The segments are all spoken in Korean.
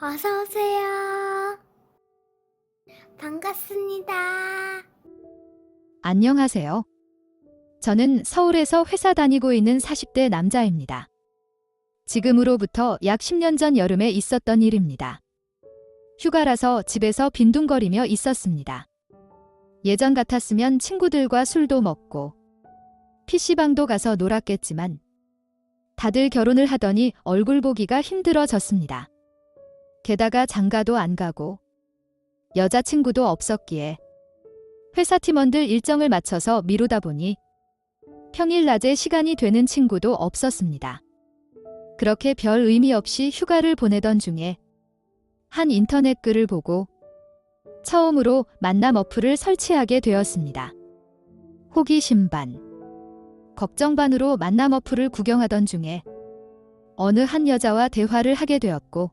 어서 오세요. 반갑습니다. 안녕하세요. 저는 서울에서 회사 다니고 있는 40대 남자입니다. 지금으로부터 약 10년 전 여름에 있었던 일입니다. 휴가라서 집에서 빈둥거리며 있었습니다. 예전 같았으면 친구들과 술도 먹고 PC방도 가서 놀았겠지만 다들 결혼을 하더니 얼굴 보기가 힘들어졌습니다. 게다가 장가도 안 가고 여자친구도 없었기에 회사 팀원들 일정을 맞춰서 미루다 보니 평일 낮에 시간이 되는 친구도 없었습니다. 그렇게 별 의미 없이 휴가를 보내던 중에 한 인터넷 글을 보고 처음으로 만남 어플을 설치하게 되었습니다. 호기심 반, 걱정 반으로 만남 어플을 구경하던 중에 어느 한 여자와 대화를 하게 되었고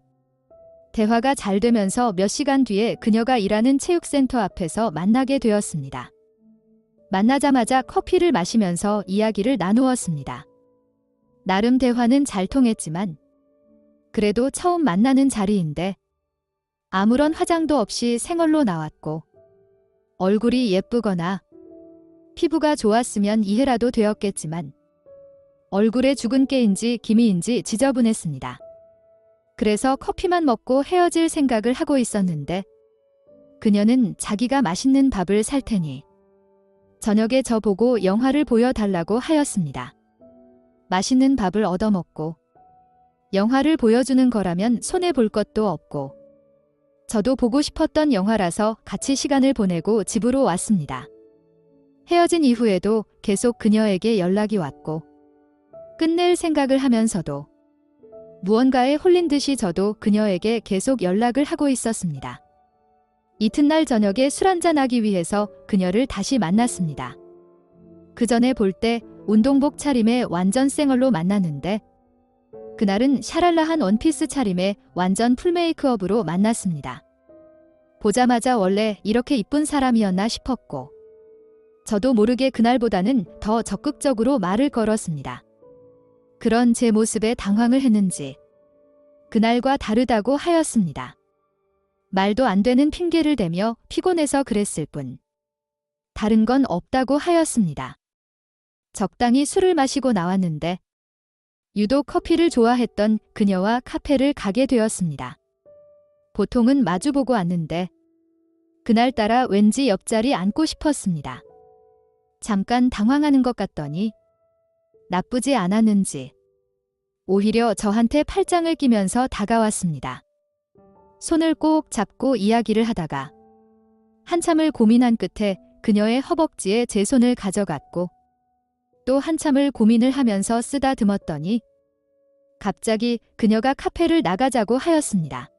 대화가 잘 되면서 몇 시간 뒤에 그녀가 일하는 체육센터 앞에서 만나게 되었습니다. 만나자마자 커피를 마시면서 이야기를 나누었습니다. 나름 대화는 잘 통했지만 그래도 처음 만나는 자리인데 아무런 화장도 없이 생얼로 나왔고 얼굴이 예쁘거나 피부가 좋았으면 이해라도 되었겠지만 얼굴에 죽은 깨인지 기미인지 지저분했습니다. 그래서 커피만 먹고 헤어질 생각을 하고 있었는데 그녀는 자기가 맛있는 밥을 살 테니 저녁에 저보고 영화를 보여달라고 하였습니다. 맛있는 밥을 얻어먹고 영화를 보여주는 거라면 손해볼 것도 없고 저도 보고 싶었던 영화라서 같이 시간을 보내고 집으로 왔습니다. 헤어진 이후에도 계속 그녀에게 연락이 왔고 끝낼 생각을 하면서도 무언가에 홀린 듯이 저도 그녀에게 계속 연락을 하고 있었습니다. 이튿날 저녁에 술 한잔하기 위해서 그녀를 다시 만났습니다. 그 전에 볼 때 운동복 차림에 완전 생얼로 만났는데 그날은 샤랄라한 원피스 차림에 완전 풀메이크업으로 만났습니다. 보자마자 원래 이렇게 이쁜 사람이었나 싶었고 저도 모르게 그날보다는 더 적극적으로 말을 걸었습니다. 그런 제 모습에 당황을 했는지 그날과 다르다고 하였습니다. 말도 안 되는 핑계를 대며 피곤해서 그랬을 뿐 다른 건 없다고 하였습니다. 적당히 술을 마시고 나왔는데 유독 커피를 좋아했던 그녀와 카페를 가게 되었습니다. 보통은 마주보고 앉는데 그날따라 왠지 옆자리 앉고 싶었습니다. 잠깐 당황하는 것 같더니 나쁘지 않았는지 오히려 저한테 팔짱을 끼면서 다가왔습니다. 손을 꼭 잡고 이야기를 하다가 한참을 고민한 끝에 그녀의 허벅지에 제 손을 가져갔고 또 한참을 고민을 하면서 쓰다듬었더니 갑자기 그녀가 카페를 나가자고 하였습니다.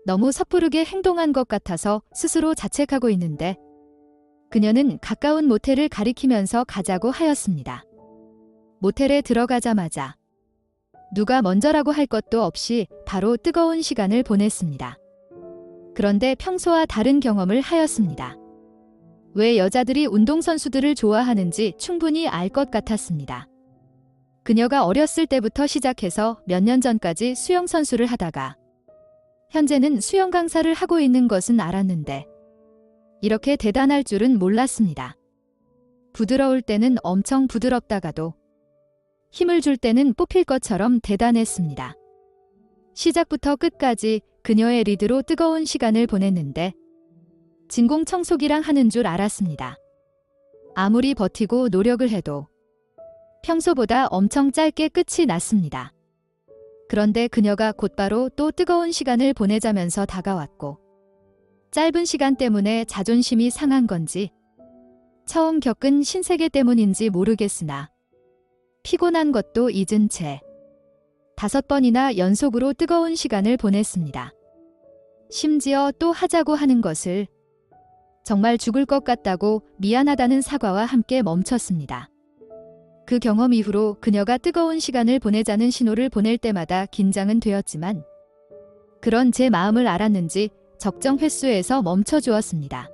너무 섣부르게 행동한 것 같아서 스스로 자책하고 있는데 그녀는 가까운 모텔을 가리키면서 가자고 하였습니다. 모텔에 들어가자마자 누가 먼저라고 할 것도 없이 바로 뜨거운 시간을 보냈습니다. 그런데 평소와 다른 경험을 하였습니다. 왜 여자들이 운동선수들을 좋아하는지 충분히 알 것 같았습니다. 그녀가 어렸을 때부터 시작해서 몇 년 전까지 수영선수를 하다가 현재는 수영 강사를 하고 있는 것은 알았는데 이렇게 대단할 줄은 몰랐습니다. 부드러울 때는 엄청 부드럽다가도 힘을 줄 때는 뽑힐 것처럼 대단했습니다. 시작부터 끝까지 그녀의 리드로 뜨거운 시간을 보냈는데 진공청소기랑 하는 줄 알았습니다. 아무리 버티고 노력을 해도 평소보다 엄청 짧게 끝이 났습니다. 그런데 그녀가 곧바로 또 뜨거운 시간을 보내자면서 다가왔고 짧은 시간 때문에 자존심이 상한 건지 처음 겪은 신세계 때문인지 모르겠으나 피곤한 것도 잊은 채 5번이나 연속으로 뜨거운 시간을 보냈습니다. 심지어 또 하자고 하는 것을 정말 죽을 것 같다고 미안하다는 사과와 함께 멈췄습니다. 그 경험 이후로 그녀가 뜨거운 시간을 보내자는 신호를 보낼 때마다 긴장은 되었지만 그런 제 마음을 알았는지 적정 횟수에서 멈춰주었습니다.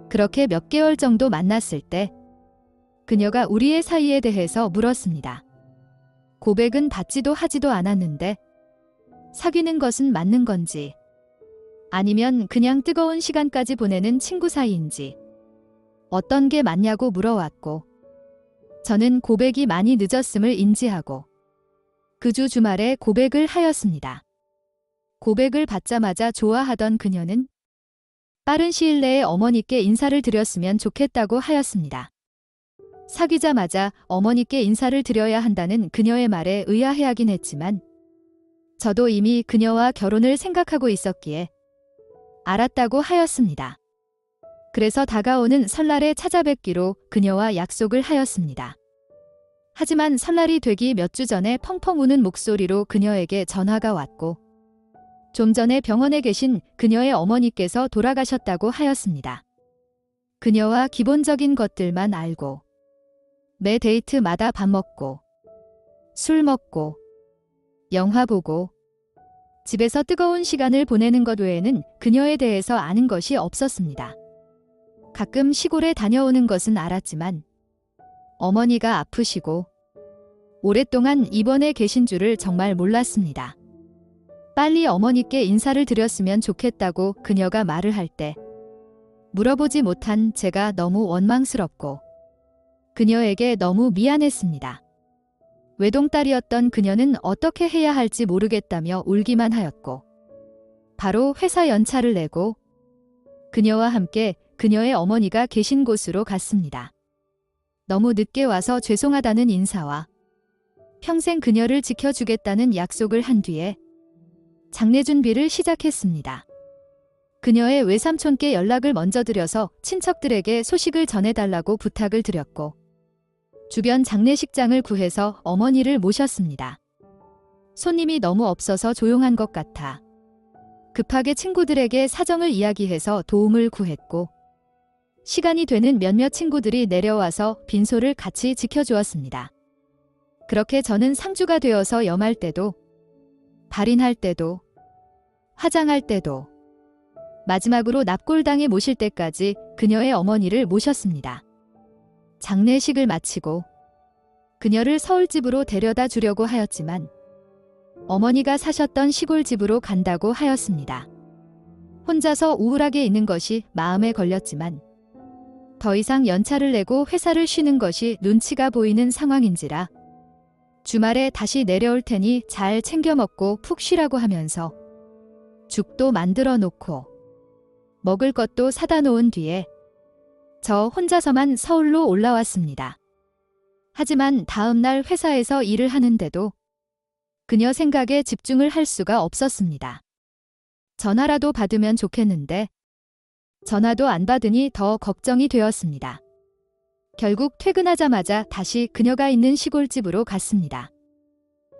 그렇게 몇 개월 정도 만났을 때 그녀가 우리의 사이에 대해서 물었습니다. 고백은 받지도 하지도 않았는데 사귀는 것은 맞는 건지, 아니면 그냥 뜨거운 시간까지 보내는 친구 사이인지, 어떤 게 맞냐고 물어왔고, 저는 고백이 많이 늦었음을 인지하고 그 주 주말에 고백을 하였습니다. 고백을 받자마자 좋아하던 그녀는 빠른 시일 내에 어머니께 인사를 드렸으면 좋겠다고 하였습니다. 사귀자마자 어머니께 인사를 드려야 한다는 그녀의 말에 의아해하긴 했지만 저도 이미 그녀와 결혼을 생각하고 있었기에 알았다고 하였습니다. 그래서 다가오는 설날에 찾아뵙기로 그녀와 약속을 하였습니다. 하지만 설날이 되기 몇 주 전에 펑펑 우는 목소리로 그녀에게 전화가 왔고 좀 전에 병원에 계신 그녀의 어머니께서 돌아가셨다고 하였습니다. 그녀와 기본적인 것들만 알고 매 데이트마다 밥 먹고 술 먹고 영화 보고 집에서 뜨거운 시간을 보내는 것 외에는 그녀에 대해서 아는 것이 없었습니다. 가끔 시골에 다녀오는 것은 알았지만 어머니가 아프시고 오랫동안 입원해 계신 줄을 정말 몰랐습니다. 빨리 어머니께 인사를 드렸으면 좋겠다고 그녀가 말을 할 때 물어보지 못한 제가 너무 원망스럽고 그녀에게 너무 미안했습니다. 외동딸이었던 그녀는 어떻게 해야 할지 모르겠다며 울기만 하였고 바로 회사 연차를 내고 그녀와 함께 그녀의 어머니가 계신 곳으로 갔습니다. 너무 늦게 와서 죄송하다는 인사와 평생 그녀를 지켜주겠다는 약속을 한 뒤에 장례 준비를 시작했습니다. 그녀의 외삼촌께 연락을 먼저 드려서 친척들에게 소식을 전해달라고 부탁을 드렸고 주변 장례식장을 구해서 어머니를 모셨습니다. 손님이 너무 없어서 조용한 것 같아 급하게 친구들에게 사정을 이야기해서 도움을 구했고 시간이 되는 몇몇 친구들이 내려와서 빈소를 같이 지켜주었습니다. 그렇게 저는 상주가 되어서 염할 때도 발인할 때도 화장할 때도 마지막으로 납골당에 모실 때까지 그녀의 어머니를 모셨습니다. 장례식을 마치고 그녀를 서울집으로 데려다 주려고 하였지만 어머니가 사셨던 시골집으로 간다고 하였습니다. 혼자서 우울하게 있는 것이 마음에 걸렸지만 더 이상 연차를 내고 회사를 쉬는 것이 눈치가 보이는 상황인지라 주말에 다시 내려올 테니 잘 챙겨 먹고 푹 쉬라고 하면서 죽도 만들어 놓고 먹을 것도 사다 놓은 뒤에 저 혼자서만 서울로 올라왔습니다. 하지만 다음 날 회사에서 일을 하는데도 그녀 생각에 집중을 할 수가 없었습니다. 전화라도 받으면 좋겠는데 전화도 안 받으니 더 걱정이 되었습니다. 결국 퇴근하자마자 다시 그녀가 있는 시골집으로 갔습니다.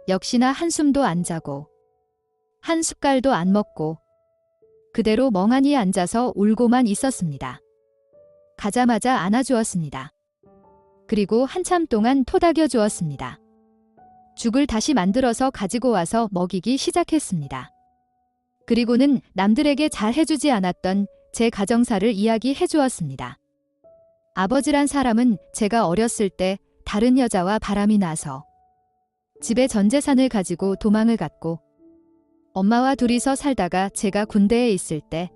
역시나 한숨도 안 자고 한 숟갈도 안 먹고 그대로 멍하니 앉아서 울고만 있었습니다. 가자마자 안아주었습니다. 그리고 한참 동안 토닥여 주었습니다. 죽을 다시 만들어서 가지고 와서 먹이기 시작했습니다. 그리고는 남들에게 잘 해주지 않았던 제 가정사를 이야기해 주었습니다. 아버지란 사람은 제가 어렸을 때 다른 여자와 바람이 나서 집에 전 재산을 가지고 도망을 갔고 엄마와 둘이서 살다가 제가 군대에 있을 때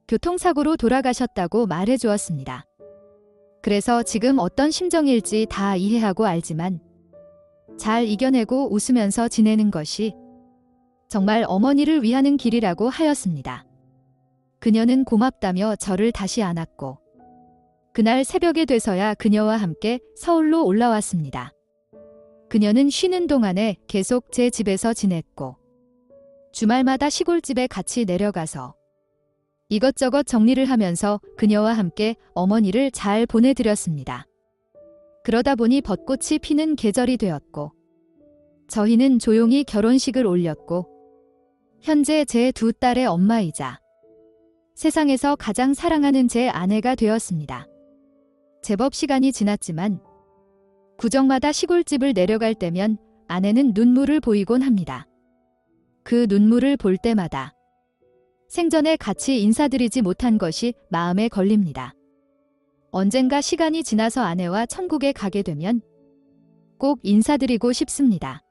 교통사고로 돌아가셨다고 말해 주었습니다. 그래서 지금 어떤 심정일지 다 이해하고 알지만 잘 이겨내고 웃으면서 지내는 것이 정말 어머니를 위하는 길이라고 하였습니다. 그녀는 고맙다며 저를 다시 안았고 그날 새벽에 돼서야 그녀와 함께 서울로 올라왔습니다. 그녀는 쉬는 동안에 계속 제 집에서 지냈고 주말마다 시골집에 같이 내려가서 이것저것 정리를 하면서 그녀와 함께 어머니를 잘 보내드렸습니다. 그러다 보니 벚꽃이 피는 계절이 되었고 저희는 조용히 결혼식을 올렸고 현재 제 두 딸의 엄마이자 세상에서 가장 사랑하는 제 아내가 되었습니다. 제법 시간이 지났지만 구정마다 시골집을 내려갈 때면 아내는 눈물을 보이곤 합니다. 그 눈물을 볼 때마다 생전에 같이 인사드리지 못한 것이 마음에 걸립니다. 언젠가 시간이 지나서 아내와 천국에 가게 되면 꼭 인사드리고 싶습니다.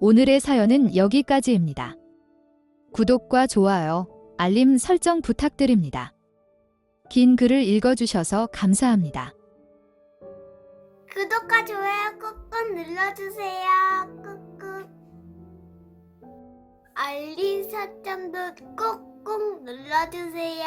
오늘의 사연은 여기까지입니다. 구독과 좋아요, 알림 설정 부탁드립니다. 긴 글을 읽어주셔서 감사합니다. 구독과 좋아요 꾹꾹 눌러주세요. 꾹꾹. 알림 설정도 꾹꾹 눌러주세요.